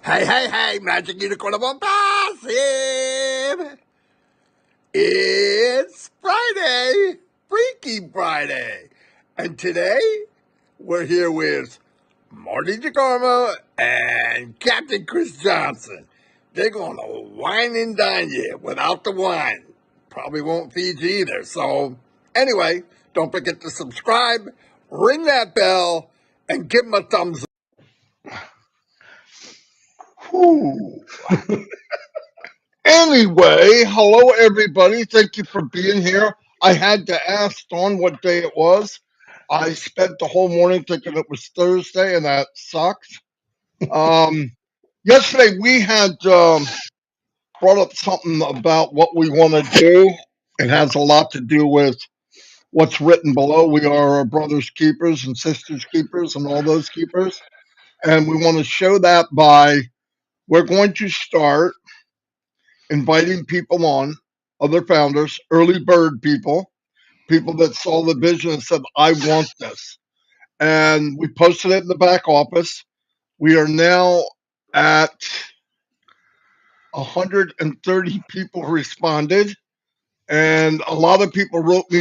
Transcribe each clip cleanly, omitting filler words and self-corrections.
Hey, Magic Unicorn of ONPASSIVE! It's Friday, Freaky Friday. And today, we're here with Marty DeGarmo and Captain Chris Johnson. They're going to wine and dine you without the wine. Probably won't feed you either. So, anyway, don't forget to subscribe, ring that bell, and give them a thumbs up. Anyway, hello everybody. Thank you for being here. I had to ask Dawn what day it was. I spent the whole morning thinking it was Thursday, and that sucked. Yesterday we had brought up something about what we want to do. It has a lot to do with what's written below. We are our brothers' keepers and sisters' keepers and all those keepers. And we want to show that by we're going to start inviting people on, other founders, early bird people that saw the vision and said, I want this. And we posted it in the back office. We are now at 130 people who responded. And a lot of people wrote me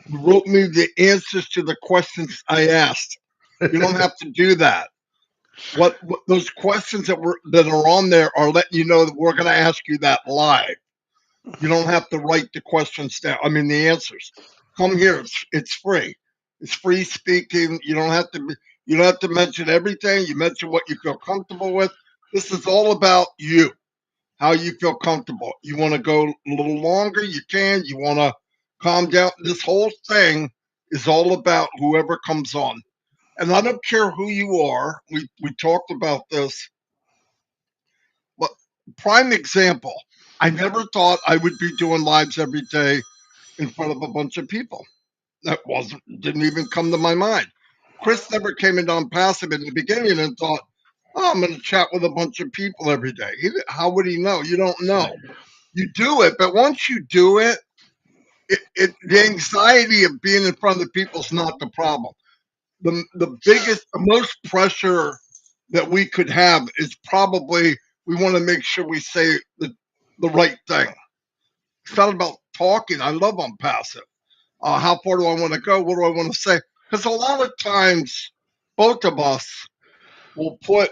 the answers to the questions I asked. You don't have to do that. What those questions that are on there are letting you know that we're going to ask you that live. You don't have to write the questions down. I mean, the answers. Come here. It's free. It's free speaking. You don't have to mention everything. You mention what you feel comfortable with. This is all about you, how you feel comfortable. You want to go a little longer, you can. You want to calm down. This whole thing is all about whoever comes on. And I don't care who you are. We talked about this. But prime example, I never thought I would be doing lives every day in front of a bunch of people. That didn't even come to my mind. Chris never came into ONPASSIVE in the beginning and thought, oh, I'm going to chat with a bunch of people every day. How would he know? You don't know. You do it, but once you do it, the anxiety of being in front of the people is not the problem. The most pressure that we could have is probably we want to make sure we say the right thing. It's not about talking. I love ONPASSIVE. How far do I want to go? What do I want to say? Because a lot of times, both of us will put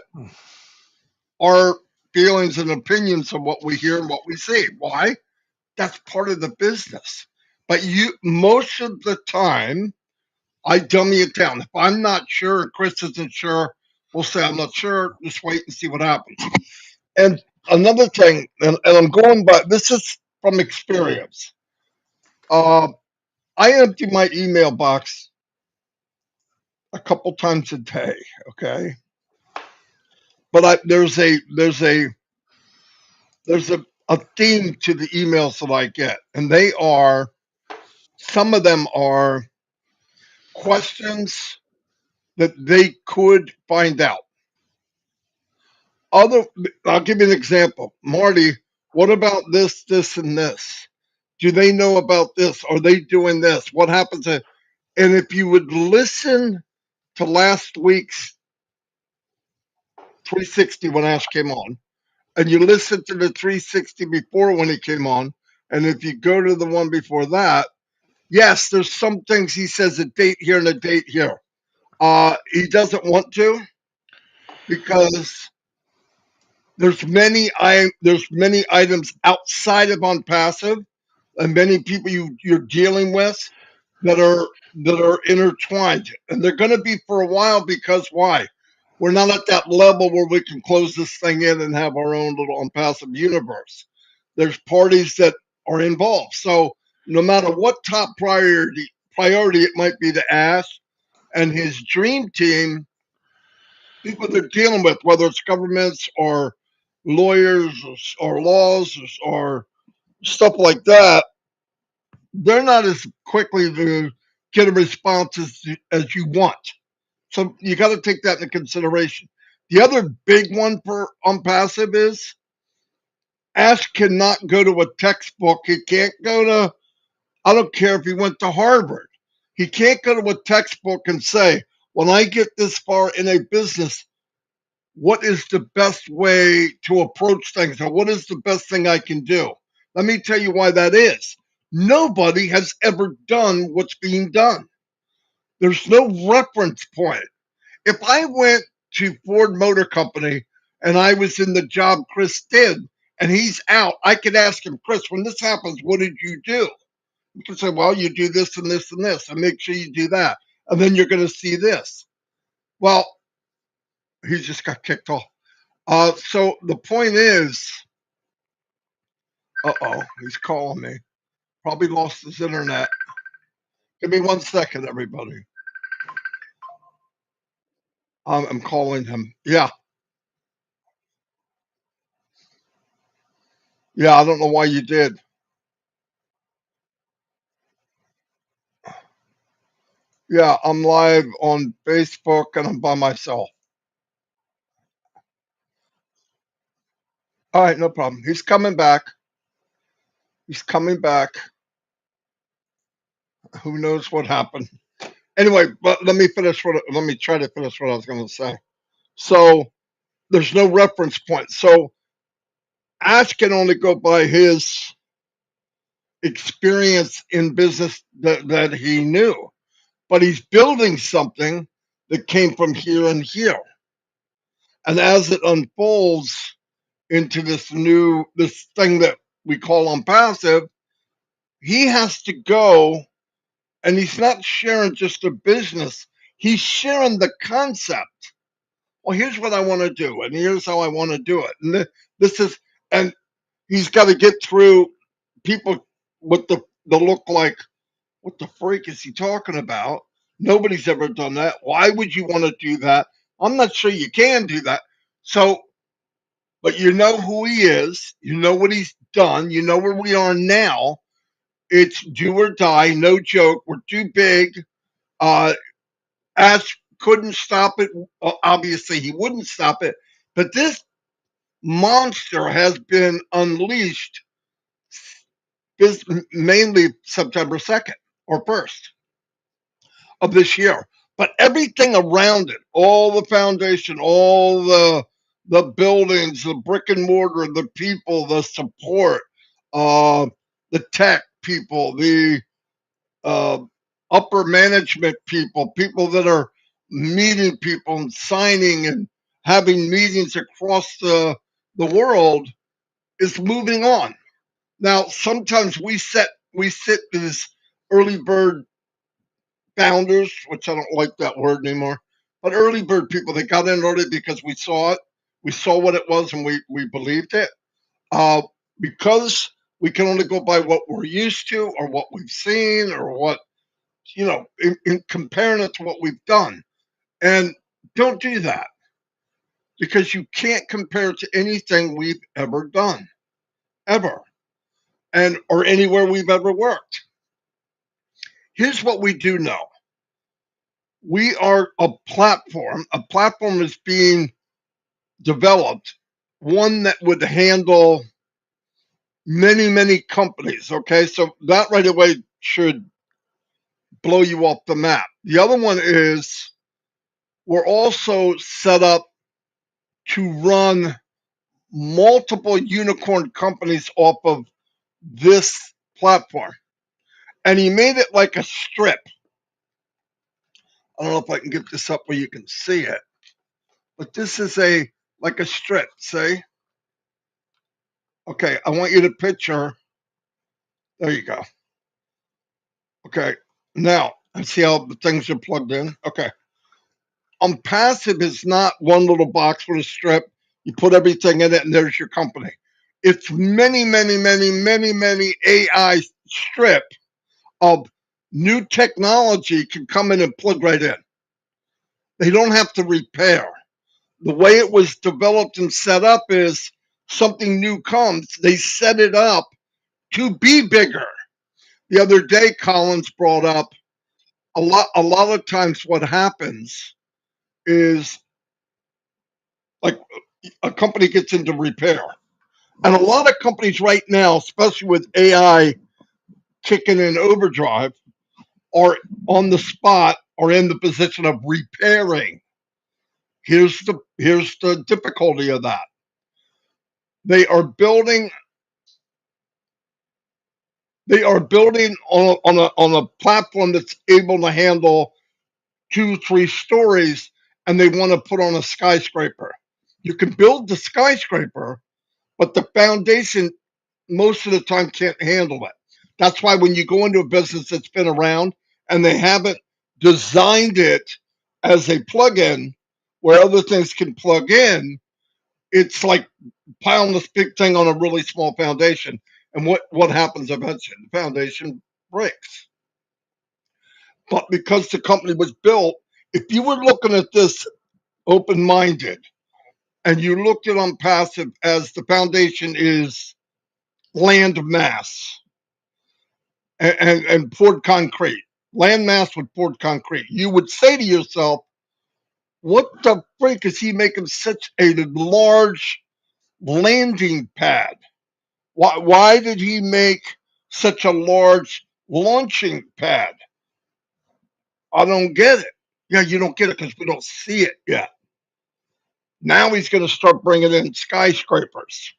our feelings and opinions on what we hear and what we see. Why? That's part of the business. But most of the time, I dummy it down. If I'm not sure and Chris isn't sure, we'll say, I'm not sure. Just wait and see what happens. And another thing, and I'm going by, this is from experience. I empty my email box a couple times a day, okay? But there's a theme to the emails that I get, and some of them are questions that they could find out. I'll give you an example. Marty, what about this, and this? Do they know about this? Are they doing this? What happens? And if you would listen to last week's 360 when Ash came on, and you listen to the 360 before when he came on, and if you go to the one before that, yes, there's some things he says a date here and a date here. He doesn't want to because there's many items outside of ONPASSIVE and many people you're dealing with that are intertwined, and they're going to be for a while because why? We're not at that level where we can close this thing in and have our own little ONPASSIVE universe. There's parties that are involved, so no matter what top priority it might be to Ash and his dream team, people they're dealing with, whether it's governments or lawyers or laws or stuff like that, they're not as quickly to get a response as you want. So you got to take that into consideration. The other big one for ONPASSIVE is Ash cannot go to a textbook. He can't go to, I don't care if he went to Harvard. He can't go to a textbook and say, when I get this far in a business, what is the best way to approach things, or what is the best thing I can do? Let me tell you why that is. Nobody has ever done what's being done. There's no reference point. If I went to Ford Motor Company and I was in the job Chris did and he's out, I could ask him, Chris, when this happens, what did you do? You can say, well, you do this and this and this, and make sure you do that. And then you're going to see this. Well, he just got kicked off. So the point is, he's calling me. Probably lost his internet. Give me 1 second, everybody. I'm calling him. Yeah. Yeah, I don't know why you did. Yeah, I'm live on Facebook and I'm by myself. All right, no problem. He's coming back. He's coming back. Who knows what happened? Anyway, but let me try to finish what I was going to say. So there's no reference point. So Ash can only go by his experience in business that he knew, but he's building something that came from here and here. And as it unfolds into this thing that we call ONPASSIVE, he has to go, and he's not sharing just a business, he's sharing the concept. Well, here's what I want to do, and here's how I want to do it. And this is, and he's got to get through people with the look like, what the freak is he talking about? Nobody's ever done that. Why would you want to do that? I'm not sure you can do that. So, but you know who he is, you know what he's done, you know where we are now. It's do or die, no joke. We're too big. Ash couldn't stop it. Obviously, he wouldn't stop it. But this monster has been unleashed mainly September 2nd or 1st of this year. But everything around it, all the foundation, all the buildings, the brick and mortar, the people, the support, the tech people, the uh, upper management people, people that are meeting people and signing and having meetings across the world, is moving on. Now, sometimes we sit as early bird founders, which I don't like that word anymore, but early bird people, they got in early because we saw it. We saw what it was and we believed it. Because we can only go by what we're used to or what we've seen or what, in comparing it to what we've done. And don't do that, because you can't compare it to anything we've ever done, ever, and or anywhere we've ever worked. Here's what we do know. We are a platform. A platform is being developed, one that would handle many, many companies. Okay, so that right away should blow you off the map. The other one is we're also set up to run multiple unicorn companies off of this platform. And he made it like a strip. I don't know if I can get this up where you can see it, but this is like a strip, see? Okay, I want you to picture. There you go. Okay, now let's see how the things are plugged in. Okay. ONPASSIVE is not one little box with a strip. You put everything in it and there's your company. It's many, many, many, many, many AI strip of new technology can come in and plug right in. They don't have to repair. The way it was developed and set up is something new comes, they set it up to be bigger. The other day, Collins brought up a lot of times what happens is like a company gets into repair. And a lot of companies right now, especially with AI kicking in overdrive, are on the spot or in the position of repairing. Here's the difficulty of that. They are building on a platform that's able to handle 2, 3 stories, and they want to put on a skyscraper. You can build the skyscraper, but the foundation most of the time can't handle it. That's why when you go into a business that's been around and they haven't designed it as a plug-in where other things can plug in, it's like piling this big thing on a really small foundation. And what happens eventually? The foundation breaks. But because the company was built, if you were looking at this open-minded and you looked at ONPASSIVE as the foundation is land mass and poured concrete, land mass with poured concrete, you would say to yourself, what the freak is he making such a large landing pad? Why did he make such a large launching pad? I don't get it. Yeah, you don't get it because we don't see it yet. Now he's going to start bringing in skyscrapers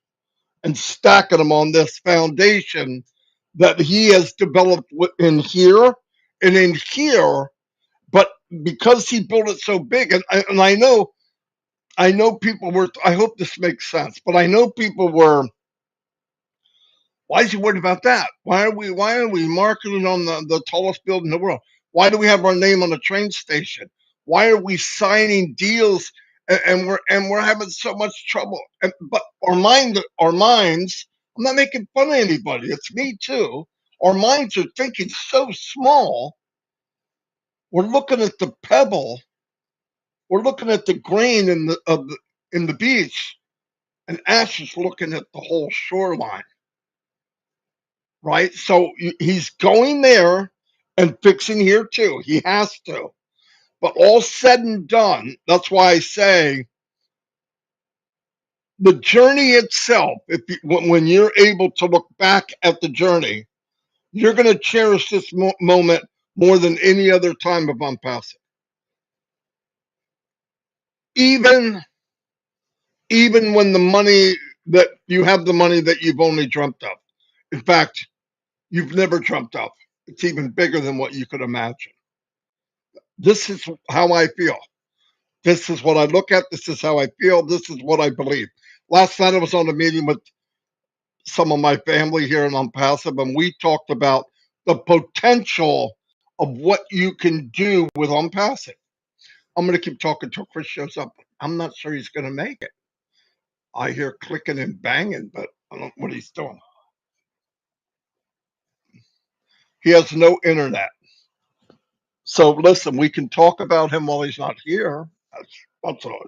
and stacking them on this foundation that he has developed in here and in here. But because he built it so big, and I know people were. I hope this makes sense, but I know people were. Why is he worried about that? Why are we marketing on the tallest building in the world? Why do we have our name on the train station? Why are we signing deals and we're having so much trouble? But our minds, I'm not making fun of anybody. It's me too. Our minds are thinking so small. We're looking at the pebble. We're looking at the grain in the beach, and Ash is looking at the whole shoreline. Right? So he's going there and fixing here too. He has to. But all said and done, that's why I say the journey itself, when you're able to look back at the journey, you're going to cherish this moment more than any other time of ONPASSIVE. Even when the money that you have the money that you've only dreamt of. In fact, you've never dreamt of. It's even bigger than what you could imagine. This is how I feel. This is what I look at. This is how I feel. This is what I believe. Last night I was on a meeting with some of my family here in ONPASSIVE, and we talked about the potential of what you can do with ONPASSIVE. I'm going to keep talking till Chris shows up. I'm not sure he's going to make it. I hear clicking and banging, but I don't know what he's doing. He has no internet. So listen, we can talk about him while he's not here. That's all.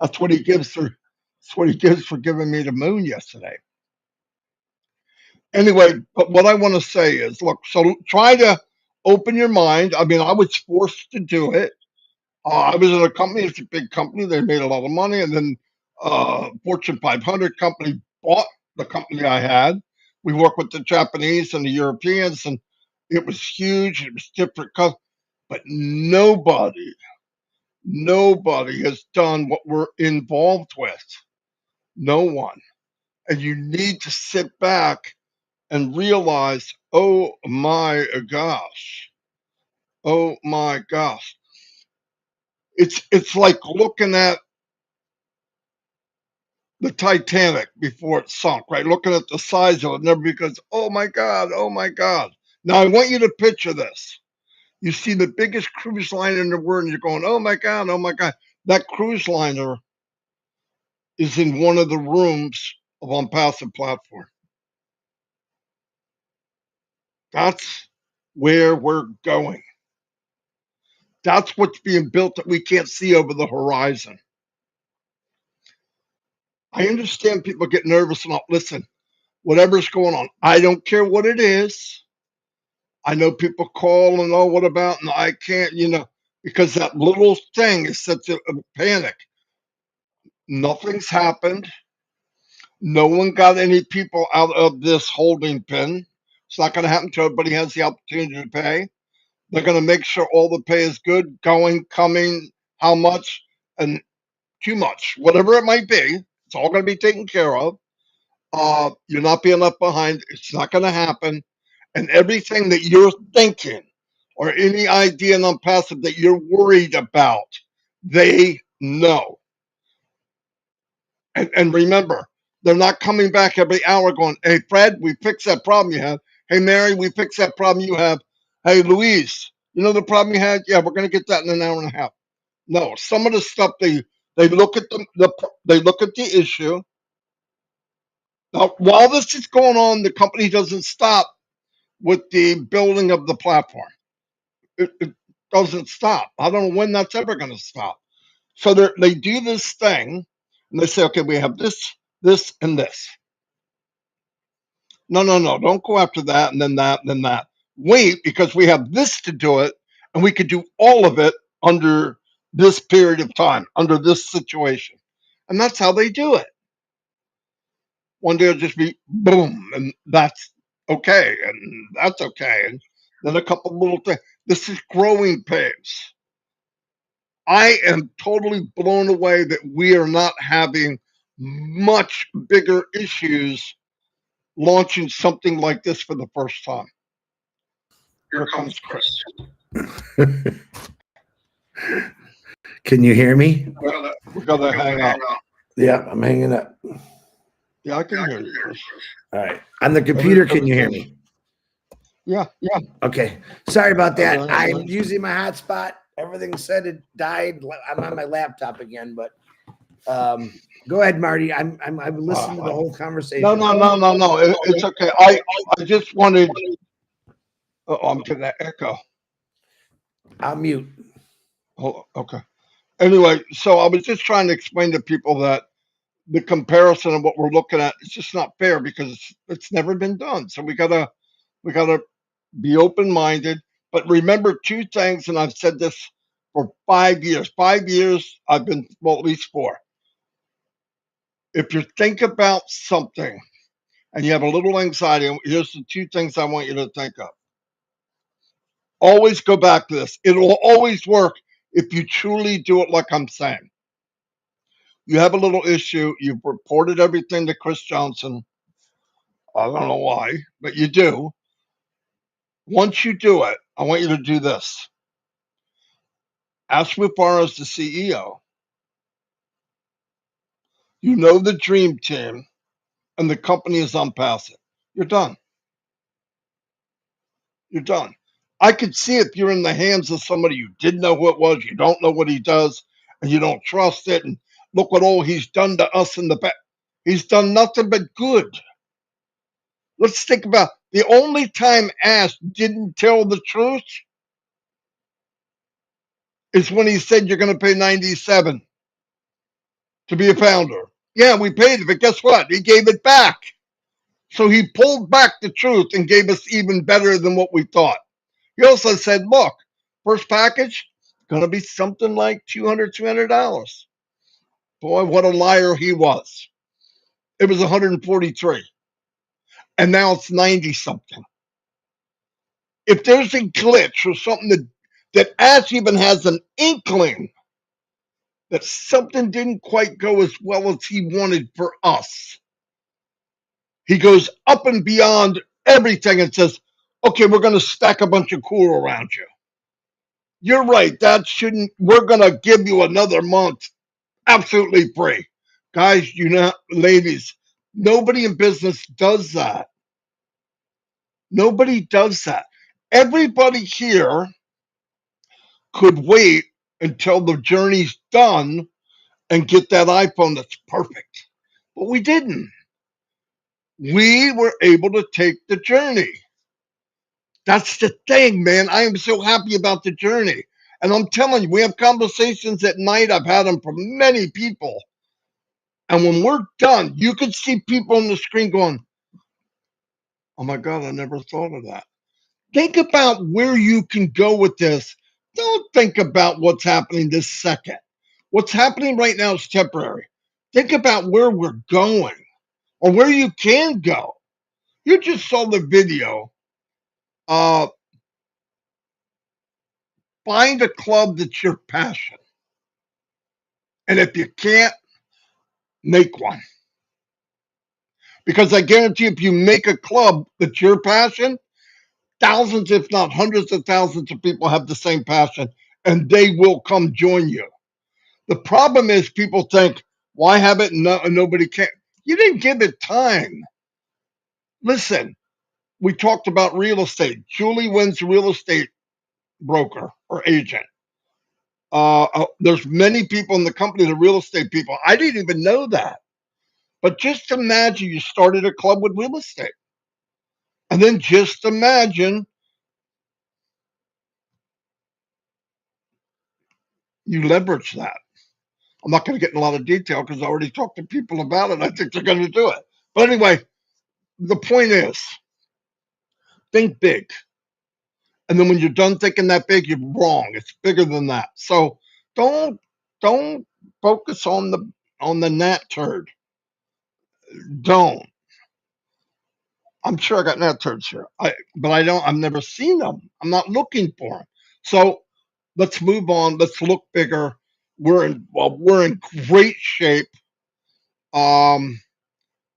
That's what he gives for. That's what he gives for giving me the moon yesterday. Anyway, but what I want to say is, look. So try to open your mind. I mean, I was forced to do it. I was in a company. It's a big company. They made a lot of money, and then Fortune 500 company bought the company I had. We worked with the Japanese and the Europeans, and it was huge. It was different, but nobody has done what we're involved with. No one. And you need to sit back and realize, oh my gosh, oh my gosh. It's like looking at the Titanic before it sunk, right? Looking at the size of it, and everybody goes, oh my God, oh my God. Now I want you to picture this. You see the biggest cruise liner in the world, and you're going, oh my God, oh my God. That cruise liner is in one of the rooms of ONPASSIVE platform. That's where we're going. That's what's being built that we can't see over the horizon. I understand people get nervous and all. Listen, whatever's going on, I don't care what it is. I know people call and oh, what about? And I can't, because that little thing is such a panic. Nothing's happened. No one got any people out of this holding pen. It's not going to happen until everybody has the opportunity to pay. They're going to make sure all the pay is good, going, coming, how much, and too much, whatever it might be. It's all going to be taken care of. You're not being left behind. It's not going to happen. And everything that you're thinking or any idea in ONPASSIVE that you're worried about, they know. And remember, they're not coming back every hour going, hey, Fred, we fixed that problem you have. Hey, Mary, we fixed that problem you have. Hey, Louise, you know the problem you had? Yeah, we're going to get that in an hour and a half. No, some of the stuff they look at they look at the issue. Now, while this is going on, the company doesn't stop with the building of the platform. It doesn't stop. I don't know when that's ever going to stop. So they do this thing, and they say, okay, we have this, this, and this. No, don't go after that, and then that, and then that. Wait, because we have this to do it, and we could do all of it under this period of time, under this situation. And that's how they do it. One day it'll just be boom, and that's okay, and that's okay. And then a couple little things. This is growing pains. I am totally blown away that we are not having much bigger issues launching something like this for the first time. Here comes Chris. Can you hear me? We're gonna hang up. Yeah, I'm hanging up. Yeah, I can hear you, Chris. All right. On the computer, can you hear me? Yeah. Okay. Sorry about that. I'm using my hotspot. Everything said it died. I'm on my laptop again, but go ahead, Marty. I'm listening to the whole conversation. No. It's okay. I just wanted. Oh, I'm getting that echo. I'll mute. Oh, okay. Anyway, so I was just trying to explain to people that the comparison of what we're looking at is just not fair because it's never been done. So we gotta be open-minded. But remember two things, and I've said this for 5 years. 5 years I've been, well, at least 4. If you think about something and you have a little anxiety, here's the 2 things I want you to think of. Always go back to this. It'll always work if you truly do it like I'm saying. You have a little issue. You've reported everything to Chris Johnson. I don't know why, but you do. Once you do it, I want you to do this. Ash Mufareh is the CEO. You know the dream team, and the company is ONPASSIVE. You're done. You're done. I could see if you're in the hands of somebody you didn't know who it was, you don't know what he does, and you don't trust it, and look what all he's done to us in the back. He's done nothing but good. Let's think about the only time Ash didn't tell the truth is when he said you're going to pay 97 to be a founder. Yeah, we paid it, but guess what? He gave it back. So he pulled back the truth and gave us even better than what we thought. He also said, look, first package, going to be something like $200. Boy, what a liar he was. It was 143. And now it's 90 something. If there's a glitch or something that Ash even has an inkling that something didn't quite go as well as he wanted for us, he goes up and beyond everything and says, okay, we're going to stack a bunch of cool around you. You're right. We're going to give you another month absolutely free. Guys, ladies, nobody in business does that. Nobody does that. Everybody here could wait until the journey's done and get that iPhone that's perfect. But we didn't. We were able to take the journey. That's the thing, man. I am so happy about the journey. And I'm telling you, we have conversations at night. I've had them from many people. And when we're done, you could see people on the screen going, oh my God, I never thought of that. Think about where you can go with this. Don't think about what's happening this second. What's happening right now is temporary. Think about where we're going or where you can go. You just saw the video Find a club that's your passion. And if you can't, make one. Because I guarantee if you make a club that's your passion, thousands, if not hundreds of thousands of people have the same passion, and they will come join you. The problem is people think, why have it? Nobody can. You didn't give it time. Listen, we talked about real estate. Julie Wynn's real estate broker or agent. There's many people in the company, the real estate people. I didn't even know that. But just imagine you started a club with real estate. And then just imagine you leverage that. I'm not going to get in a lot of detail because I already talked to people about it. I think they're going to do it. But anyway, the point is, think big. And then when you're done thinking that big, you're wrong. It's bigger than that. So don't focus on the gnat turd. Don't. I'm sure I got gnat turds here. But I've never seen them. I'm not looking for them. So let's move on. Let's look bigger. We're in great shape. And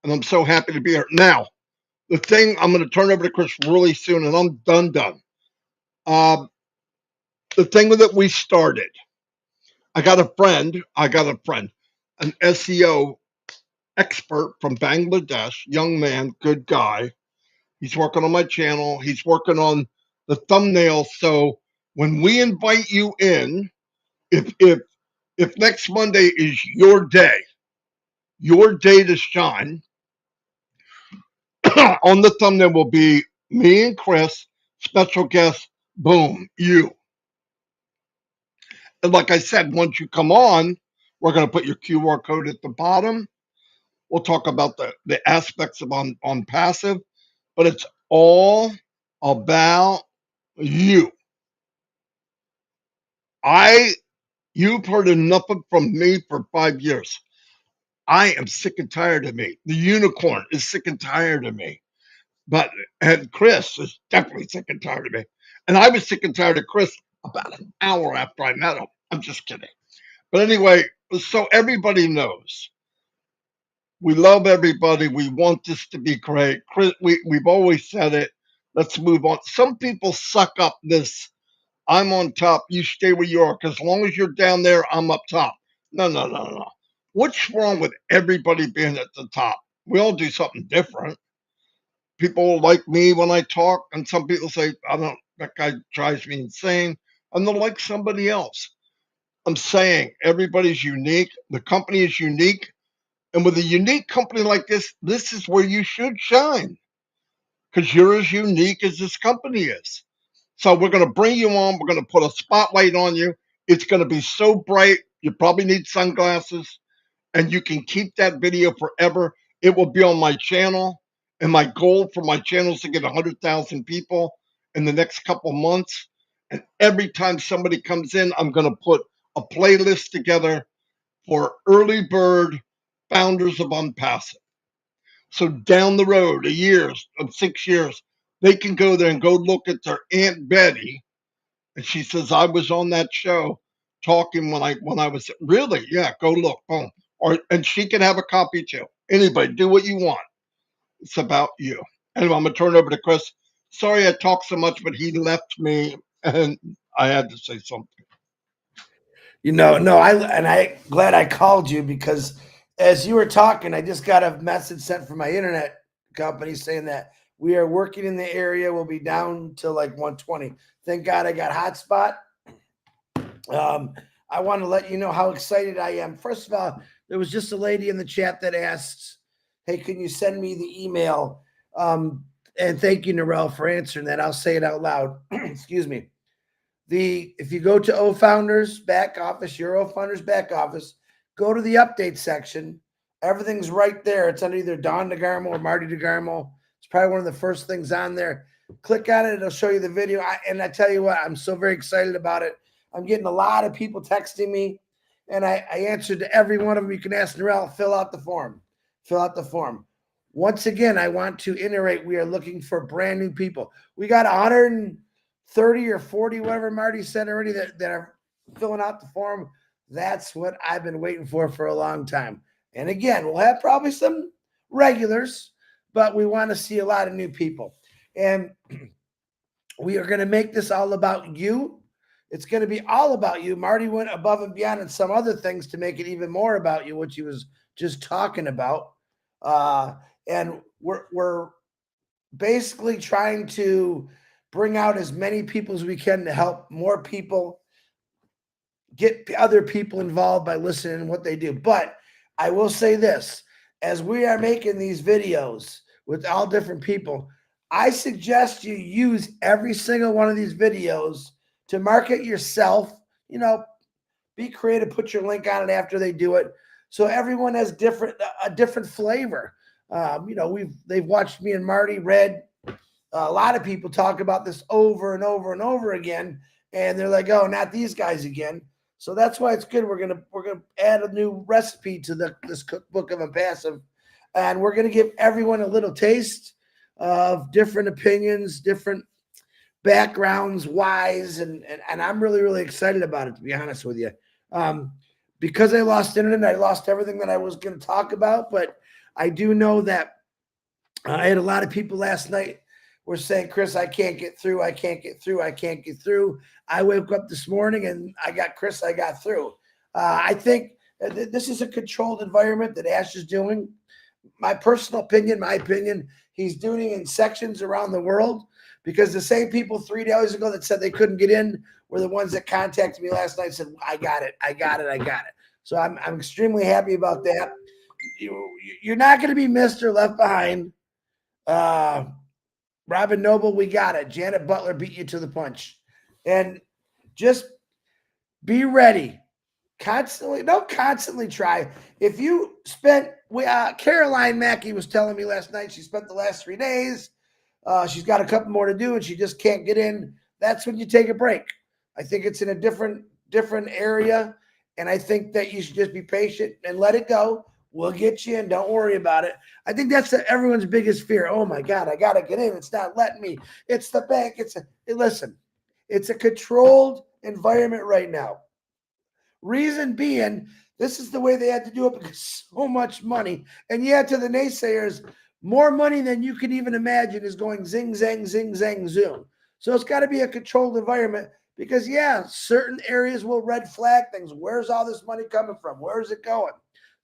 I'm so happy to be here. Now, the thing I'm going to turn over to Chris really soon, and I'm done. The thing that we started, I got a friend, an SEO expert from Bangladesh, young man, good guy. He's working on my channel. He's working on the thumbnail. So when we invite you in, if next Monday is your day to shine, on the thumbnail will be me and Chris, special guest, boom, you. And like I said, once you come on, we're going to put your QR code at the bottom. We'll talk about the aspects of on passive, but it's all about you. You've heard enough from me for 5 years. I am sick and tired of me. The unicorn is sick and tired of me. And Chris is definitely sick and tired of me. And I was sick and tired of Chris about an hour after I met him. I'm just kidding. But anyway, so everybody knows. We love everybody. We want this to be great. Chris, we've always said it. Let's move on. Some people suck up this, I'm on top, you stay where you are, because as long as you're down there, I'm up top. No. What's wrong with everybody being at the top? We all do something different. People like me when I talk, and some people say, that guy drives me insane, and they'll like somebody else. I'm saying everybody's unique. The company is unique. And with a unique company like this is where you should shine, because you're as unique as this company is. So we're going to bring you on. We're going to put a spotlight on you. It's going to be so bright. You probably need sunglasses, and you can keep that video forever. It will be on my channel. And my goal for my channel is to get 100,000 people in the next couple months. And every time somebody comes in, I'm going to put a playlist together for early bird founders of ONPASSIVE. So down the road, 6 years, they can go there and go look at their Aunt Betty, and she says, I was on that show talking when I was really, yeah, go look, boom. And she can have a copy too. Anybody, do what you want. It's about you. Anyway, I'm gonna turn it over to Chris. Sorry I talked so much, but he left me and I had to say something. No, I'm glad I called you, because as you were talking, I just got a message sent from my internet company saying that we are working in the area. We'll be down to like 120. Thank God I got hotspot. I want to let you know how excited I am. First of all, there was just a lady in the chat that asked, hey, can you send me the email? And thank you, Narelle, for answering that. I'll say it out loud. Excuse me. If you go to OFounders back office, your OFounders back office, go to the update section. Everything's right there. It's under either Don DeGarmo or Marty DeGarmo. It's probably one of the first things on there. Click on it. It'll show you the video. And I tell you what, I'm so very excited about it. I'm getting a lot of people texting me, and I answered to every one of them. You can ask Narelle, fill out the form. Fill out the form. Once again, I want to iterate, we are looking for brand new people. We got 30 or 40, whatever Marty said already, that are filling out the form. That's what I've been waiting for a long time. And again, we'll have probably some regulars, but we want to see a lot of new people. And we are going to make this all about you. It's going to be all about you. Marty went above and beyond in some other things to make it even more about you, which he was just talking about. And we're basically trying to bring out as many people as we can to help more people get other people involved by listening to what they do. But I will say this, as we are making these videos with all different people, I suggest you use every single one of these videos to market yourself. You know, be creative, put your link on it after they do it. So everyone has a different flavor. You know, they've watched me and Marty, read a lot of people talk about this over and over and over again, and they're like, "Oh, not these guys again." So that's why it's good. We're gonna add a new recipe to this cookbook of Impassive, and we're gonna give everyone a little taste of different opinions, different backgrounds, whys, and I'm really excited about it, to be honest with you. Because I lost internet, I lost everything that I was going to talk about, but I do know that I had a lot of people last night were saying, "Chris, I can't get through. I can't get through. I can't get through." I woke up this morning and I got Chris. I got through. I think this is a controlled environment that Ash is doing. My personal opinion, he's doing it in sections around the world, because the same people 3 days ago that said they couldn't get in were the ones that contacted me last night and said, "I got it. I got it. I got it." So I'm extremely happy about that. You're not going to be missed or left behind. Robin Noble, we got it. Janet Butler beat you to the punch. And just be ready. Don't constantly try. If you spent, Caroline Mackey was telling me last night, she spent the last 3 days. She's got a couple more to do and she just can't get in. That's when you take a break. I think it's in a different area. And I think that you should just be patient and let it go. We'll get you in. Don't worry about it. I think that's everyone's biggest fear. Oh my God, I got to get in. It's not letting me. It's the bank. Listen, it's a controlled environment right now. Reason being, this is the way they had to do it, because so much money. And yet, to the naysayers, more money than you can even imagine is going zing, zang, zing, zang, zoom. So it's got to be a controlled environment, because, yeah, certain areas will red flag things. Where's all this money coming from? Where is it going?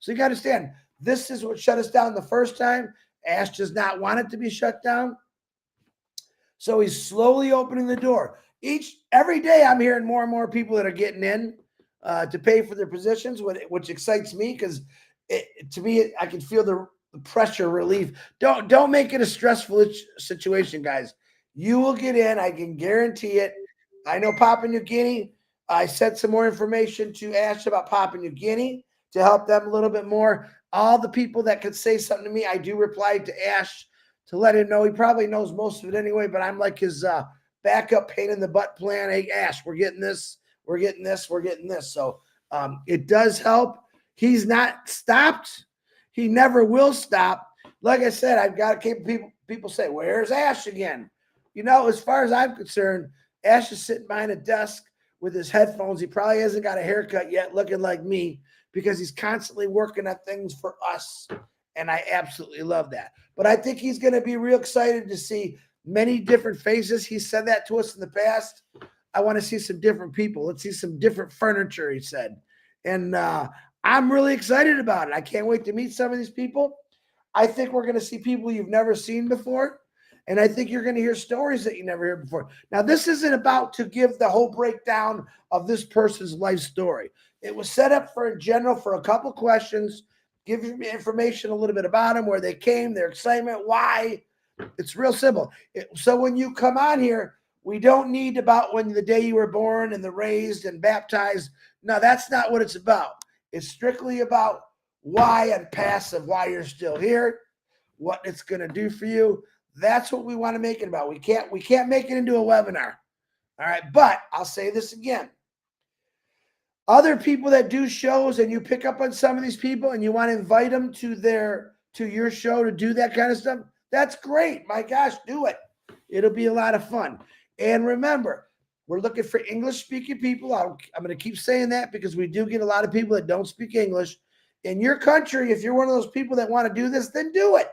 So you got to understand, this is what shut us down the first time. Ash does not want it to be shut down. So he's slowly opening the door. Every day I'm hearing more and more people that are getting in to pay for their positions, which excites me, because to me, I can feel the pressure relief. Don't make it a stressful situation, guys. You will get in. I can guarantee it. I know Papua New Guinea. I sent some more information to Ash about Papua New Guinea to help them a little bit more. All the people that could say something to me, I do reply to Ash to let him know. He probably knows most of it anyway, but I'm like his backup pain in the butt plan. Hey, Ash, we're getting this. We're getting this. We're getting this. So it does help. He's not stopped. He never will stop. Like I said, I've got people say, "Where's Ash again?" You know, as far as I'm concerned, Ash is sitting behind a desk with his headphones. He probably hasn't got a haircut yet, looking like me, because he's constantly working at things for us. And I absolutely love that. But I think he's going to be real excited to see many different faces. He said that to us in the past. I want to see some different people. Let's see some different furniture, he said. And I'm really excited about it. I can't wait to meet some of these people. I think we're going to see people you've never seen before. And I think you're going to hear stories that you never heard before. Now, this isn't about to give the whole breakdown of this person's life story. It was set up in general for a couple questions, give you information a little bit about them, where they came, their excitement, why. It's real simple. So when you come on here, we don't need about when the day you were born and the raised and baptized. No, that's not what it's about. It's strictly about why and passive, why you're still here, what it's going to do for you. That's what we want to make it about. We can't make it into a webinar. All right. But I'll say this again. Other people that do shows, and you pick up on some of these people and you want to invite them to your show to do that kind of stuff, that's great. My gosh, do it. It'll be a lot of fun. And remember, we're looking for English-speaking people. I'm going to keep saying that because we do get a lot of people that don't speak English. In your country, if you're one of those people that want to do this, then do it.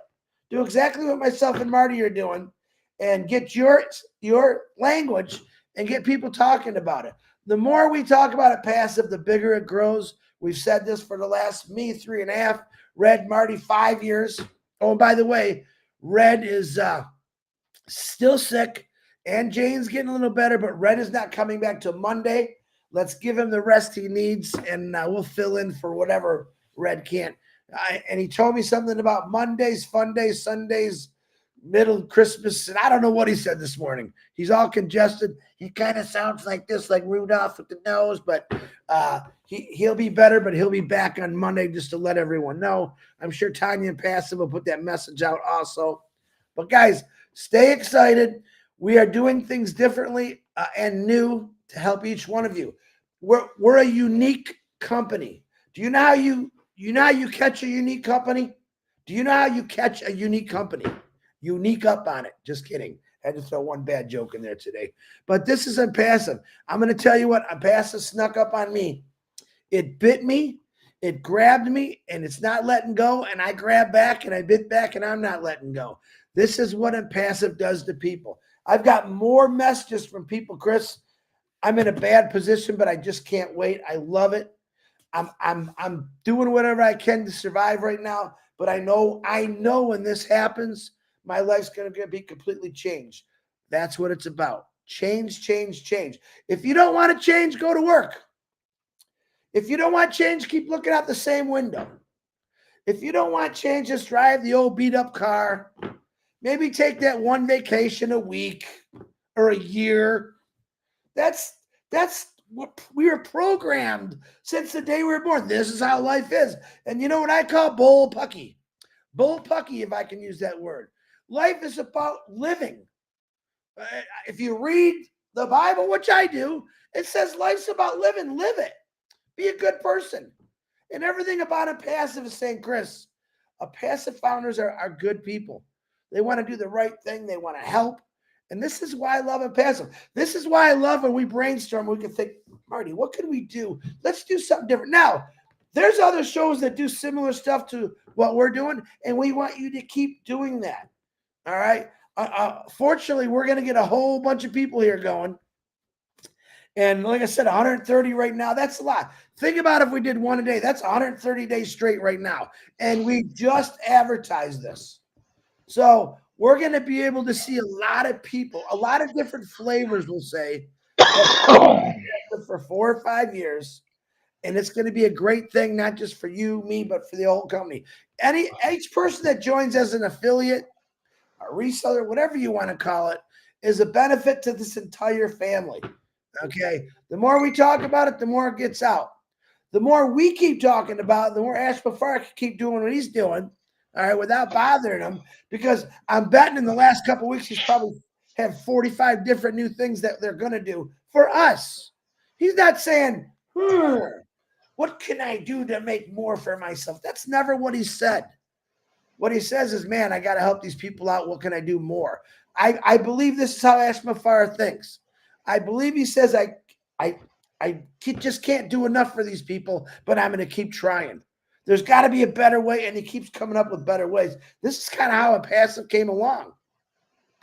Do exactly what myself and Marty are doing and get your language and get people talking about it. The more we talk about it passive, the bigger it grows. We've said this for the last 3.5, Red, Marty, 5 years. Oh, and by the way, Red is still sick, and Jane's getting a little better, but Red is not coming back till Monday. Let's give him the rest he needs, and we'll fill in for whatever Red can't. And he told me something about Mondays, fun days, Sundays, middle Christmas, and I don't know what he said this morning. He's all congested. He kind of sounds like this, like Rudolph with the nose, but he'll be better, but he'll be back on Monday just to let everyone know. I'm sure Tanya and Passive will put that message out also. But guys, stay excited. We are doing things differently and new to help each one of you. We're a unique company. Do you know how you catch a unique company? Do you know how you catch a unique company? Unique up on it. Just kidding. Had to throw one bad joke in there today. But this is ONPASSIVE. I'm going to tell you what, ONPASSIVE snuck up on me. It bit me, it grabbed me, and it's not letting go. And I grabbed back and I bit back and I'm not letting go. This is what ONPASSIVE does to people. I've got more messages from people, Chris. I'm in a bad position, but I just can't wait. I love it. I'm doing whatever I can to survive right now, but I know when this happens, my life's going to be completely changed. That's what it's about. Change, change, change. If you don't want to change, go to work. If you don't want change, keep looking out the same window. If you don't want change, just drive the old beat up car. Maybe take that one vacation a week or a year. That's what we were programmed since the day we were born. This is how life is. And you know what I call bullpucky? Bullpucky, if I can use that word. Life is about living. If you read the Bible, which I do, it says life's about living. Live it. Be a good person. And everything about ONPASSIVE is saying, Chris, ONPASSIVE founders are good people. They want to do the right thing. They want to help. And this is why I love ONPASSIVE. This is why I love when we brainstorm. We can think, Marty, what can we do? Let's do something different. Now, there's other shows that do similar stuff to what we're doing, and we want you to keep doing that. All right? Fortunately, we're going to get a whole bunch of people here going. And like I said, 130 right now, that's a lot. Think about if we did one a day. That's 130 days straight right now. And we just advertised this. So we're going to be able to see a lot of people, a lot of different flavors, we'll say, for 4 or 5 years. And it's going to be a great thing, not just for you, me, but for the whole company. Each person that joins as an affiliate, a reseller, whatever you want to call it, is a benefit to this entire family. Okay. The more we talk about it, the more it gets out. The more we keep talking about it, the more Ash Mufareh can keep doing what he's doing. All right, without bothering him, because I'm betting in the last couple of weeks he's probably have 45 different new things that they're going to do for us. He's not saying, what can I do to make more for myself? That's never what he said. What he says is, man, I got to help these people out. What can I do more? I believe this is how Ash Mufareh thinks. I believe he says, I just can't do enough for these people, but I'm going to keep trying. There's got to be a better way, and he keeps coming up with better ways. This is kind of how ONPASSIVE came along.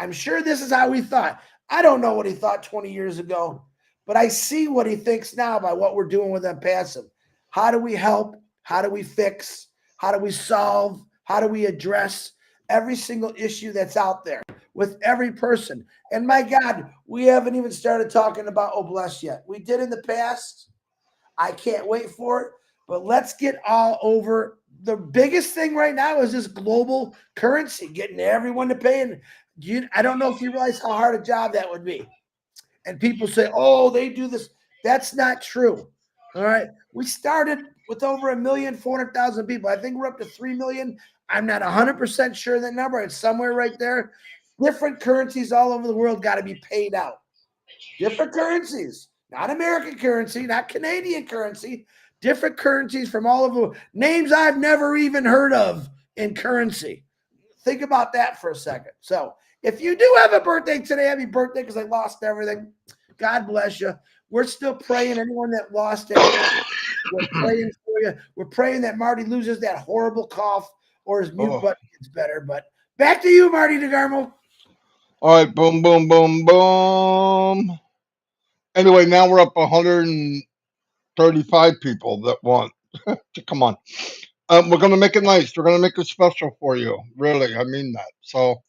I'm sure this is how he thought. I don't know what he thought 20 years ago, but I see what he thinks now by what we're doing with ONPASSIVE. How do we help? How do we fix? How do we solve? How do we address every single issue that's out there with every person? And my God, we haven't even started talking about Uplift yet. We did in the past. I can't wait for it. But let's get all over. The biggest thing right now is this global currency, getting everyone to pay. And I don't know if you realize how hard a job that would be. And people say, oh, they do this. That's not true. All right. We started with over 1,400,000 people. I think we're up to 3 million. I'm not 100% sure that number. It's somewhere right there. Different currencies all over the world got to be paid out. Different currencies, not American currency, not Canadian currency. Different currencies from all over the world. Names I've never even heard of in currency. think about that for a second. So if you do have a birthday today, happy birthday, because I lost everything. God bless you. We're still praying. Anyone that lost everything, we're praying for you. We're praying that Marty loses that horrible cough or his mute button gets better. But back to you, Marty DeGarmo. All right, boom, boom, boom, boom. Anyway, now we're up 135 people that want to come on. We're going to make it nice. We're going to make it special for you. Really, I mean that. So,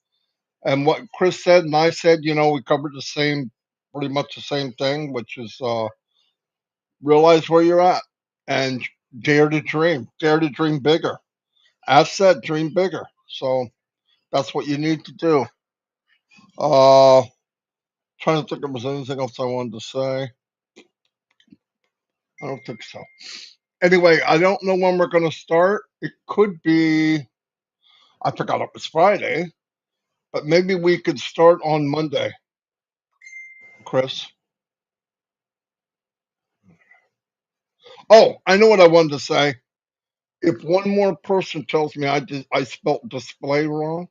and what Chris said and I said, you know, we covered pretty much the same thing, which is realize where you're at and dare to dream bigger. As said, dream bigger. So that's what you need to do. Trying to think if there's anything else I wanted to say. I don't think so. Anyway, I don't know when we're going to start. It could be, I forgot it was Friday, but maybe we could start on Monday, Chris. Oh, I know what I wanted to say. If one more person tells me I spelled display wrong,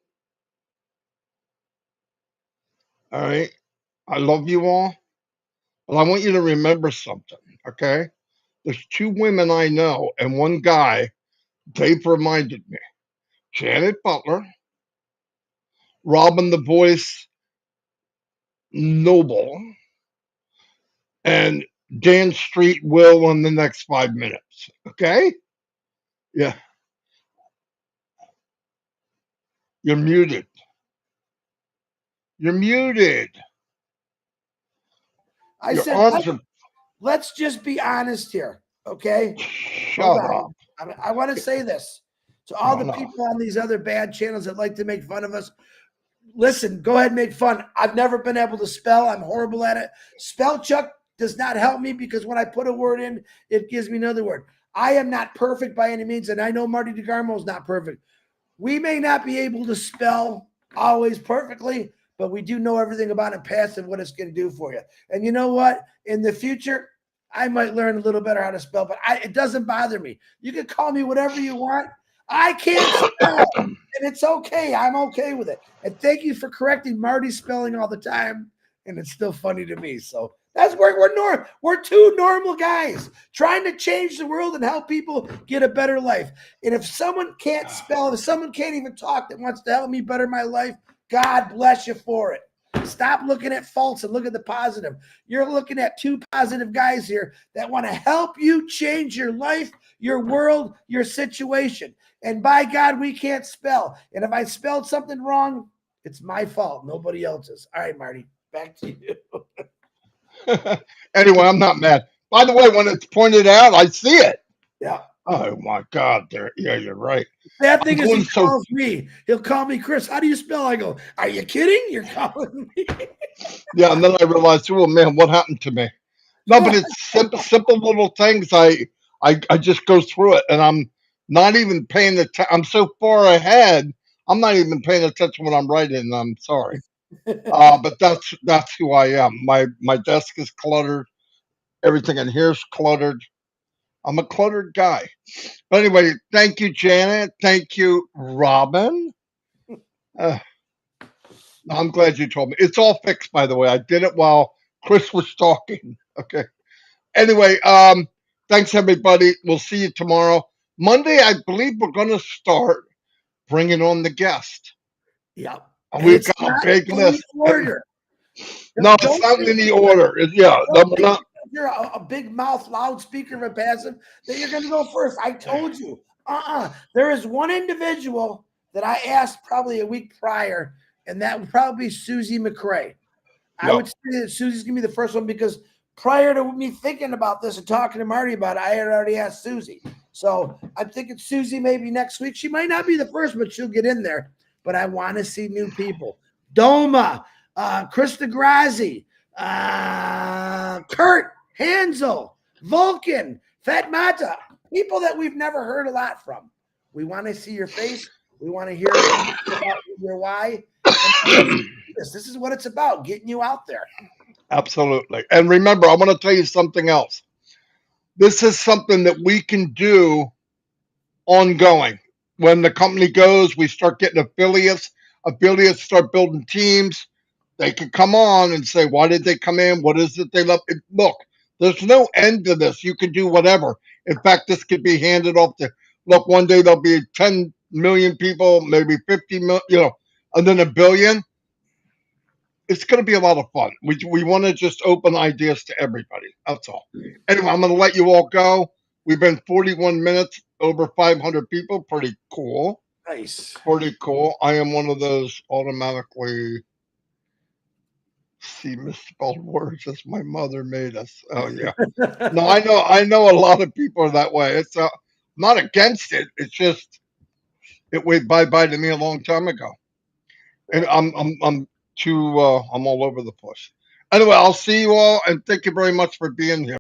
all right, I love you all, but I want you to remember something, okay? There's 2 women I know and 1 guy, they've reminded me. Janet Butler, Robin the Voice Noble, and Dan Street will in the next 5 minutes, okay? Yeah, you're muted. You're muted. I Your said, arms are. let's just be honest here, okay? Shut up. I want to say this to all the people on these other bad channels that like to make fun of us. Listen, go ahead and make fun. I've never been able to spell. I'm horrible at it. Spell check does not help me because when I put a word in, it gives me another word. I am not perfect by any means, and I know Marty DeGarmo is not perfect. We may not be able to spell always perfectly, but we do know everything about ONPASSIVE, what it's going to do for you. And you know what? In the future, I might learn a little better how to spell, but it doesn't bother me. You can call me whatever you want. I can't spell, and it's okay. I'm okay with it. And thank you for correcting Marty's spelling all the time, and it's still funny to me. So that's where we're 2 normal guys trying to change the world and help people get a better life. And if someone can't spell, if someone can't even talk that wants to help me better my life, God bless you for it. Stop looking at faults and look at the positive. You're looking at 2 positive guys here that want to help you change your life, your world, your situation. And by God, we can't spell. And if I spelled something wrong, it's my fault, nobody else's. All right, Marty, back to you. Anyway, I'm not mad. By the way, when it's pointed out, I see it. Yeah. Oh my God! Yeah, you're right. That thing is, he calls me. He'll call me, Chris. How do you spell? I go, are you kidding? You're calling me. Yeah, and then I realized, oh man, what happened to me? No, but it's simple little things. I just go through it, and I'm not even paying attention. I'm so far ahead. I'm not even paying attention when I'm writing. I'm sorry, but that's who I am. My desk is cluttered. Everything in here is cluttered. I'm a cluttered guy. But anyway, thank you, Janet. Thank you, Robin. I'm glad you told me. It's all fixed, by the way. I did it while Chris was talking. Okay. Anyway, thanks, everybody. We'll see you tomorrow. Monday, I believe we're going to start bringing on the guest. Yeah. And we've got a big list. Order. No, it's not in any order. You're a big mouth loudspeaker of ONPASSIVE that you're going to go first. I told you. There is one individual that I asked probably a week prior, and that would probably be Susie McCrae. I would say that Susie's going to be the first one because prior to me thinking about this and talking to Marty about it, I had already asked Susie. So I'm thinking Susie maybe next week. She might not be the first, but she'll get in there. But I want to see new people. Doma, Krista Grazi, Kurt, Hansel, Vulcan, Fat Mata, people that we've never heard a lot from. We want to see your face. We want to hear about your why. This is what it's about, getting you out there. Absolutely. And remember, I want to tell you something else. This is something that we can do ongoing. when the company goes, we start getting affiliates. Affiliates start building teams. They can come on and say, why did they come in? What is it they love? Look, there's no end to this. You can do whatever. In fact, this could be handed off to, look, one day there'll be 10 million people, maybe 50 million, and then a billion. It's going to be a lot of fun. We want to just open ideas to everybody. That's all. Anyway, I'm going to let you all go. We've been 41 minutes, over 500 people. Pretty cool. Nice. Pretty cool. I am one of those automatically see misspelled words as my mother made us. Oh yeah. No, I know a lot of people are that way. It's not against it. It's just it went bye-bye to me a long time ago. And I'm all over the place. Anyway, I'll see you all and thank you very much for being here.